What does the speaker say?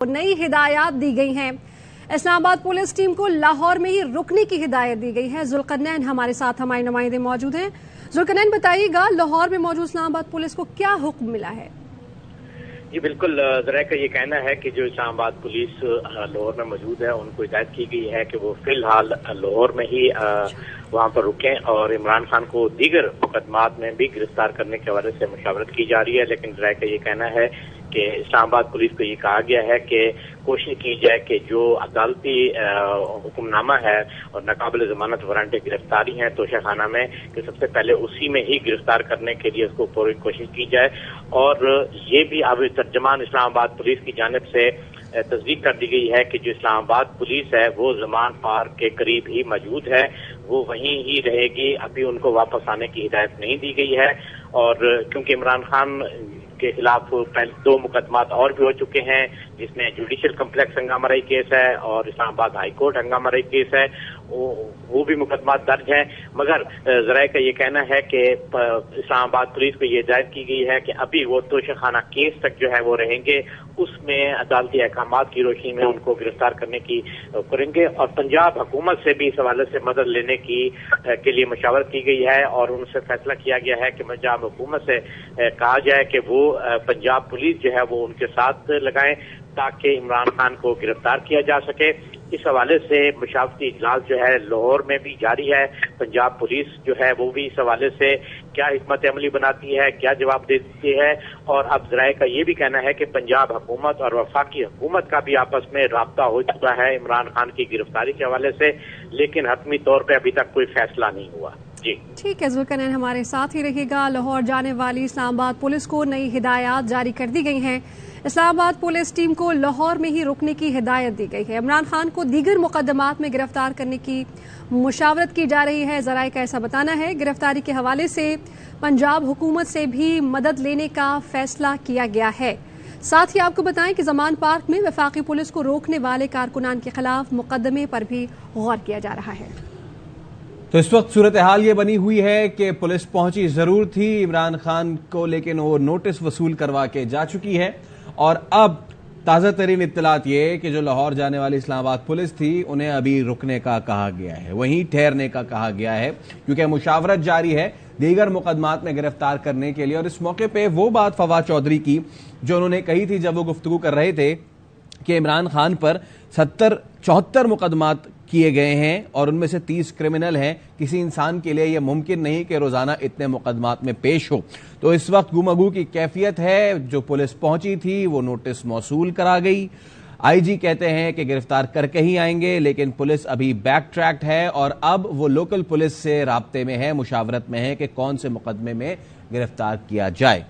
नई हिदायत दी गई हैं। इस्लामाबाद पुलिस टीम को लाहौर में ही रुकने की हिदायत दी गई है। जुल्करनैन हमारे साथ हमारे नुमाइंदे मौजूद हैं। जुल्करनैन, बताइएगा लाहौर में मौजूद इस्लामाबाद पुलिस को क्या हुक्म मिला है? जी बिल्कुल, जरा का ये कहना है कि जो इस्लामाबाद पुलिस लाहौर में मौजूद है उनको हिदायत की गई है कि वो फिलहाल लाहौर में ही वहां पर रुकें और इमरान खान को दीगर मुकदमात में भी गिरफ्तार करने के हवाले से मुशावरत की जा रही है। लेकिन जरा का ये कहना है कि इस्लामाबाद पुलिस को ये कहा गया है कि कोशिश की जाए कि जो अदालती हुक्मनामा है और नाकाबिल जमानत वारंट गिरफ्तारी है तोशाखाना में, कि सबसे पहले उसी में ही गिरफ्तार करने के लिए उसको पूरी कोशिश की जाए। और ये भी अब तर्जमान इस्लामाबाद पुलिस की जानिब से तस्दीक कर दी गई है कि जो इस्लामाबाद पुलिस है वो जमान पार्क के करीब ही मौजूद है, वो वहीं ही रहेगी। अभी उनको वापस आने की हिदायत नहीं दी गई है। और क्योंकि इमरान खान के खिलाफ पहले 2 मुकदमात और भी हो चुके हैं, जिसमें जुडिशियल कम्प्लेक्स हंगामाराई केस है और इस्लामाबाद हाई कोर्ट हंगामाराई केस है, वो भी मुकदमात दर्ज हैं। मगर जरा का ये कहना है कि इस्लामाबाद पुलिस को ये हिदायत की गई है कि अभी वो तोशाखाना केस तक जो है वो रहेंगे, उसमें अदालती अहकामात की रोशनी में उनको गिरफ्तार करने की करेंगे। और पंजाब हुकूमत से भी इस हवाले से मदद लेने के लिए मशावरत की गई है और उनसे फैसला किया गया है कि पंजाब हुकूमत से कहा जाए कि वो पंजाब पुलिस जो है वो उनके साथ लगाएं ताकि इमरान खान को गिरफ्तार किया जा सके। इस हवाले से मुशावरती इजलास जो है लाहौर में भी जारी है। पंजाब पुलिस जो है वो भी इस हवाले से क्या हिकमत अमली बनाती है, क्या जवाब देती है। और अब जराए का ये भी कहना है कि पंजाब हुकूमत और वफाकी हुकूमत का भी आपस में राब्ता हो चुका है इमरान खान की गिरफ्तारी के हवाले से, लेकिन हतमी तौर पर अभी तक कोई फैसला नहीं हुआ। जी ठीक है, जुल्करनैन हमारे साथ ही रहिएगा। लाहौर जाने वाली इस्लामाबाद पुलिस को नई हिदायत जारी कर दी गई हैं। इस्लामाबाद पुलिस टीम को लाहौर में ही रुकने की हिदायत दी गई है। इमरान खान को दीगर मुकदमात में गिरफ्तार करने की मुशावरत की जा रही है। जराए का ऐसा बताना है। गिरफ्तारी के हवाले से पंजाब हुकूमत से भी मदद लेने का फैसला किया गया है। साथ ही आपको बताएं कि जमान पार्क में वफाकी पुलिस को रोकने वाले कारकुनान के खिलाफ मुकदमे पर भी गौर किया जा रहा है। तो इस वक्त सूरत हाल ये बनी हुई है कि पुलिस पहुंची जरूर थी इमरान खान को, लेकिन वो नोटिस वसूल करवा के जा चुकी है। और अब ताज़ा तरीन इत्तलात ये कि जो लाहौर जाने वाली इस्लामाबाद पुलिस थी उन्हें अभी रुकने का कहा गया है, वहीं ठहरने का कहा गया है, क्योंकि मुशावरत जारी है दीगर मुकदमात में गिरफ्तार करने के लिए। और इस मौके पे वो बात फवाद चौधरी की जो उन्होंने कही थी जब वो गुफ्तगू कर रहे थे कि इमरान खान पर 74 मुकदमात किए गए हैं और उनमें से 30 क्रिमिनल हैं। किसी इंसान के लिए यह मुमकिन नहीं कि रोजाना इतने मुकदमात में पेश हो। तो इस वक्त गुमगू की कैफियत है। जो पुलिस पहुंची थी वो नोटिस मौसूल करा गई। आईजी कहते हैं कि गिरफ्तार करके ही आएंगे, लेकिन पुलिस अभी बैक ट्रैक्ड है और अब वो लोकल पुलिस से राब्ते में है, मुशावरत में है कि कौन से मुकदमे में गिरफ्तार किया जाए।